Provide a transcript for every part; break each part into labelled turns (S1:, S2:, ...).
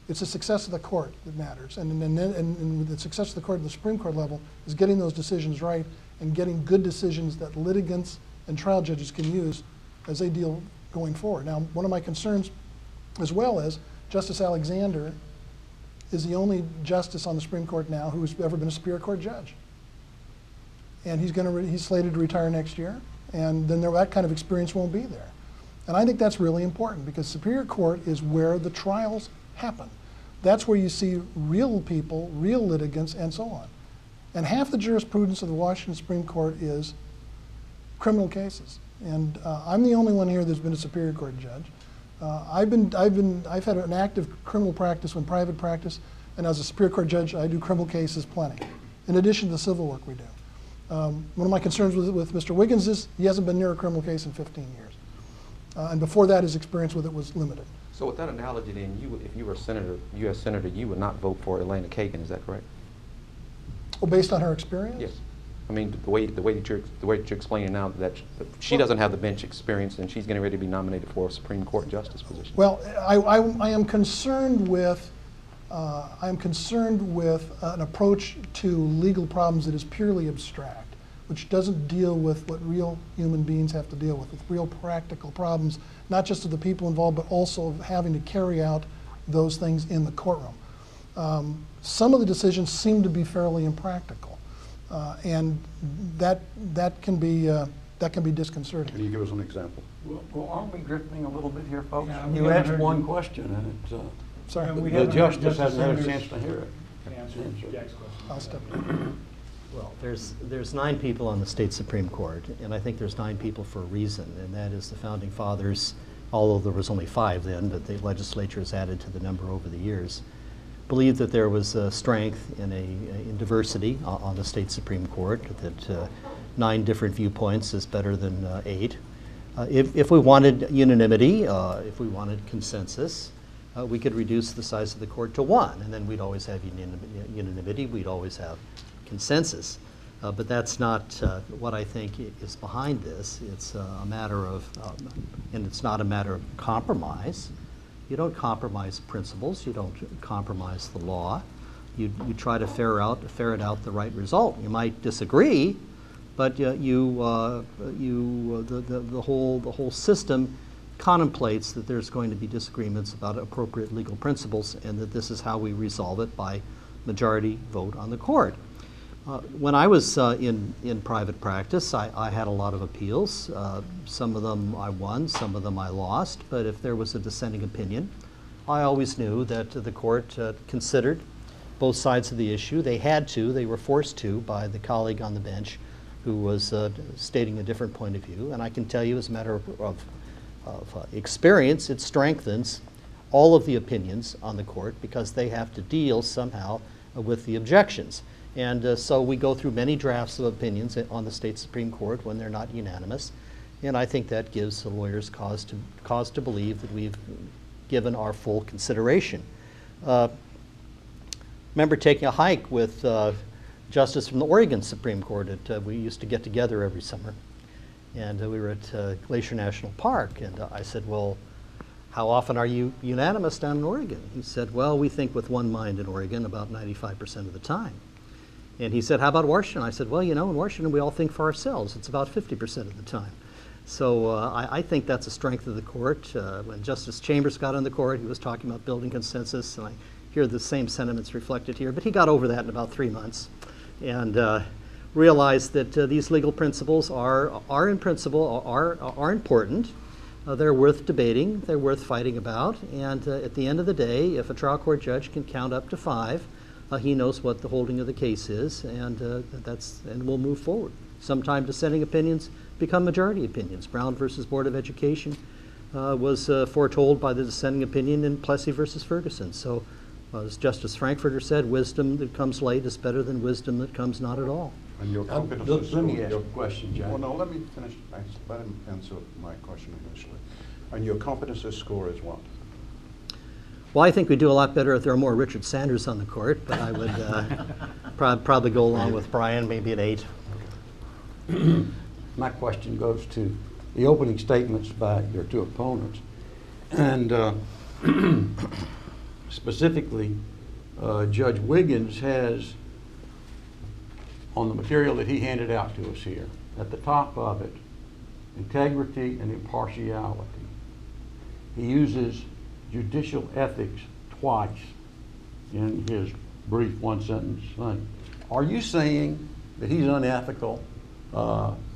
S1: It's the success of the court that matters. And the success of the court at the Supreme Court level is getting those decisions right and getting good decisions that litigants and trial judges can use as they deal going forward. Now, one of my concerns as well is Justice Alexander is the only justice on the Supreme Court now who's ever been a Superior Court judge. And he's slated to retire next year, and then that kind of experience won't be there. And I think that's really important because Superior Court is where the trials happen. That's where you see real people, real litigants, and so on. And half the jurisprudence of the Washington Supreme Court is criminal cases. And I'm the only one here that's been a Superior Court judge. I've had an active criminal practice when private practice, and as a Superior Court judge, I do criminal cases plenty, in addition to the civil work we do. One of my concerns with Mr. Wiggins is he hasn't been near a criminal case in 15 years. And before that, his experience with it was limited.
S2: So with that analogy, then, if you were a senator, U.S. senator, you would not vote for Elena Kagan. Is that correct?
S1: Well, based on her experience?
S2: Yes. I mean, the way that you're explaining now that she doesn't have the bench experience, and she's getting ready to be nominated for a Supreme Court justice position.
S1: Well, I am concerned with an approach to legal problems that is purely abstract, which doesn't deal with what real human beings have to deal with real practical problems, not just of the people involved, but also of having to carry out those things in the courtroom. Some of the decisions seem to be fairly impractical, and that can be disconcerting.
S3: Can you give us an example?
S4: Well, aren't we drifting a little bit here, folks?
S5: Yeah,
S4: You asked one question, and it's
S1: Sorry,
S4: the justice hasn't had a chance to hear it.
S5: Answer Jack's question.
S1: I'll step in.
S6: Well, there's 9 people on the state Supreme Court, and I think there's 9 people for a reason, and that is the founding fathers, although there was only 5 then, but the legislature has added to the number over the years, believed that there was strength in diversity on the state Supreme Court, that 9 different viewpoints is better than 8. If we wanted unanimity, if we wanted consensus, we could reduce the size of the court to 1, and then we'd always have unanimity, we'd always have consensus. But that's not what I think is behind this. It's a matter of, and it's not a matter of compromise. You don't compromise principles, you don't compromise the law. You try to ferret out the right result. You might disagree, but the whole system contemplates that there's going to be disagreements about appropriate legal principles, and that this is how we resolve it by majority vote on the court. When I was in private practice, I had a lot of appeals. Some of them I won, some of them I lost, but if there was a dissenting opinion, I always knew that the court considered both sides of the issue. They had to, they were forced to by the colleague on the bench who was stating a different point of view. And I can tell you, as a matter of experience, it strengthens all of the opinions on the court because they have to deal somehow with the objections. And so we go through many drafts of opinions on the state Supreme Court when they're not unanimous. And I think that gives the lawyers cause to believe that we've given our full consideration. Remember taking a hike with justice from the Oregon Supreme Court. We used to get together every summer. And we were at Glacier National Park. And I said, well, how often are you unanimous down in Oregon? He said, well, we think with one mind in Oregon about 95% of the time. And he said, how about Washington? I said, well, you know, in Washington we all think for ourselves. It's about 50% of the time. So I think that's a strength of the court. When Justice Chambers got on the court, he was talking about building consensus, and I hear the same sentiments reflected here. But he got over that in about 3 months and realized that these legal principles are in principle, are important. They're worth debating. They're worth fighting about. And at the end of the day, if a trial court judge can count up to 5, he knows what the holding of the case is, and we'll move forward. Sometimes dissenting opinions become majority opinions. Brown versus Board of Education was foretold by the dissenting opinion in Plessy versus Ferguson. So, as Justice Frankfurter said, wisdom that comes late is better than wisdom that comes not at all.
S3: And your
S4: Let me ask you a question, Jack.
S3: Well, no, let me finish. Let him answer my question initially. And your competency score is what?
S6: Well, I think we do a lot better if there are more Richard Sanders on the court, but I would probably go along with Bryan, maybe at 8.
S4: My question goes to the opening statements by your 2 opponents. And specifically, Judge Wiggins has, on the material that he handed out to us here, at the top of it, integrity and impartiality. He uses judicial ethics twice in his brief one-sentence thing. Are you saying that he's unethical,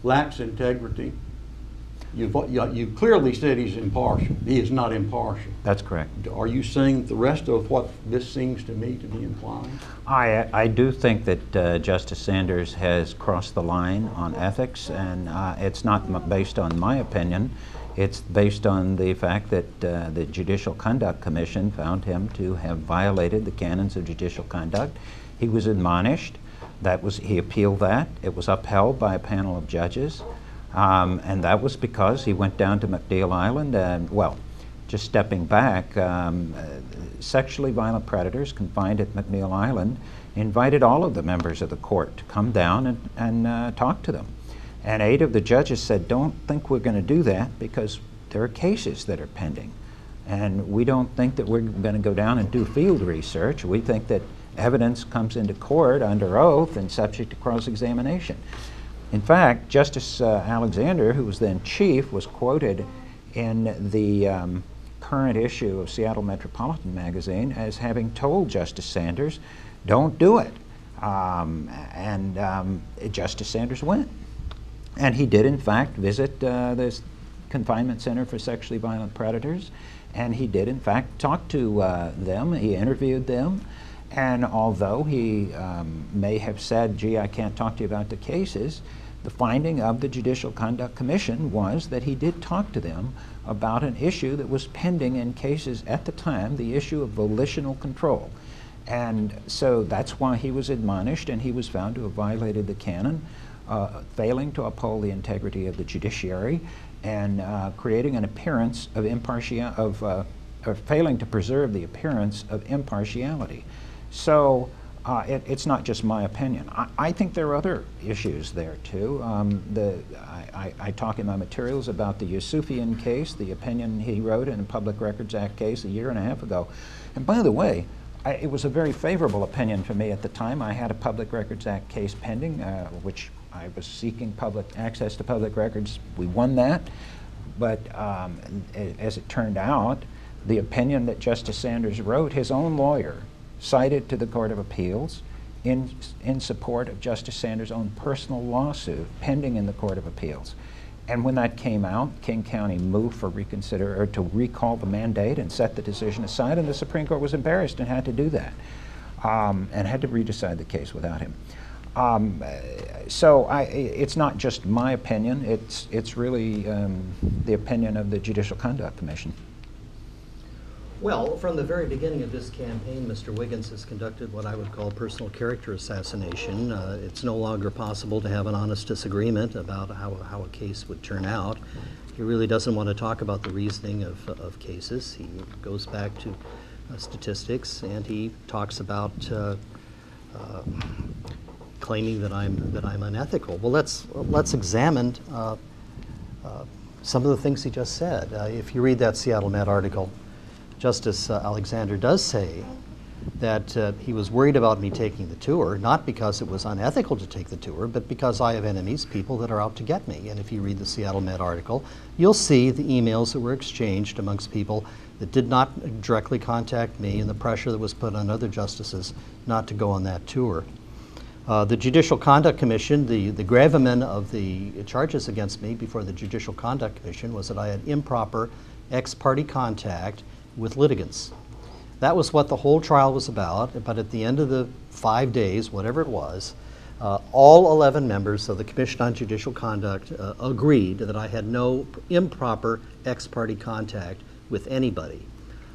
S4: lacks integrity? You clearly said he's impartial. He is not impartial.
S7: That's correct.
S4: Are you saying the rest of what this seems to me to be implying?
S7: I do think that Justice Sanders has crossed the line on ethics, and it's not based on my opinion. It's based on the fact that the Judicial Conduct Commission found him to have violated the canons of judicial conduct. He was admonished. He appealed that. It was upheld by a panel of judges. And that was because he went down to MacNeil Island and, well, just stepping back, sexually violent predators confined at MacNeil Island invited all of the members of the court to come down and talk to them. And 8 of the judges said, don't think we're going to do that because there are cases that are pending. And we don't think that we're going to go down and do field research. We think that evidence comes into court under oath and subject to cross-examination. In fact, Justice Alexander, who was then chief, was quoted in the current issue of Seattle Metropolitan Magazine as having told Justice Sanders, don't do it. Justice Sanders went. And he did, in fact, visit this confinement center for sexually violent predators, and he did, in fact, talk to them. He interviewed them. And although he may have said, gee, I can't talk to you about the cases, the finding of the Judicial Conduct Commission was that he did talk to them about an issue that was pending in cases at the time, the issue of volitional control. And so that's why he was admonished, and he was found to have violated the canon, failing to uphold the integrity of the judiciary, and creating an appearance of or failing to preserve the appearance of impartiality. So it's not just my opinion. I think there are other issues there too. I talk in my materials about the Yusufian case, the opinion he wrote in the Public Records Act case a year and a half ago. And by the way, it was a very favorable opinion for me at the time. I had a Public Records Act case pending, which I was seeking public access to public records. We won that. But as it turned out, the opinion that Justice Sanders wrote, his own lawyer cited to the Court of Appeals in support of Justice Sanders' own personal lawsuit pending in the Court of Appeals. And when that came out, King County moved for to recall the mandate and set the decision aside, and the Supreme Court was embarrassed and had to do that, and had to redecide the case without him. So it's not just my opinion, it's really the opinion of the Judicial Conduct Commission.
S6: Well, from the very beginning of this campaign, Mr. Wiggins has conducted what I would call personal character assassination. It's no longer possible to have an honest disagreement about how a case would turn out. He really doesn't want to talk about the reasoning of cases. He goes back to statistics, and he talks about claiming that I'm unethical. Well, let's examine some of the things he just said. If you read that Seattle Met article, Justice Alexander does say that he was worried about me taking the tour, not because it was unethical to take the tour, but because I have enemies, people that are out to get me. And if you read the Seattle Met article, you'll see the emails that were exchanged amongst people that did not directly contact me, and the pressure that was put on other justices not to go on that tour. The Judicial Conduct Commission, the gravamen of the charges against me before the Judicial Conduct Commission was that I had improper ex-parte contact with litigants. That was what the whole trial was about, but at the end of the 5 days, whatever it was, all 11 members of the Commission on Judicial Conduct agreed that I had no improper ex-parte contact with anybody.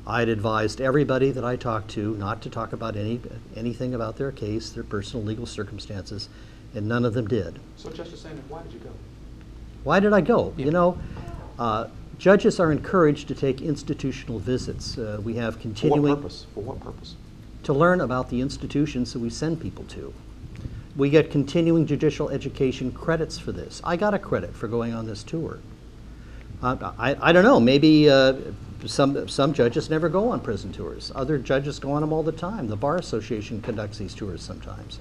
S6: I had advised everybody that I talked to not to talk about anything about their case, their personal legal circumstances, and none of them did.
S2: So, Justice Sanders, why did you go?
S6: Why did I go?
S2: Yeah.
S6: You know, judges are encouraged to take institutional visits. We have continuing...
S2: For what purpose? For what purpose?
S6: To learn about the institutions that we send people to. We get continuing judicial education credits for this. I got a credit for going on this tour. I don't know, maybe some judges never go on prison tours. Other judges go on them all the time. The Bar Association conducts these tours sometimes.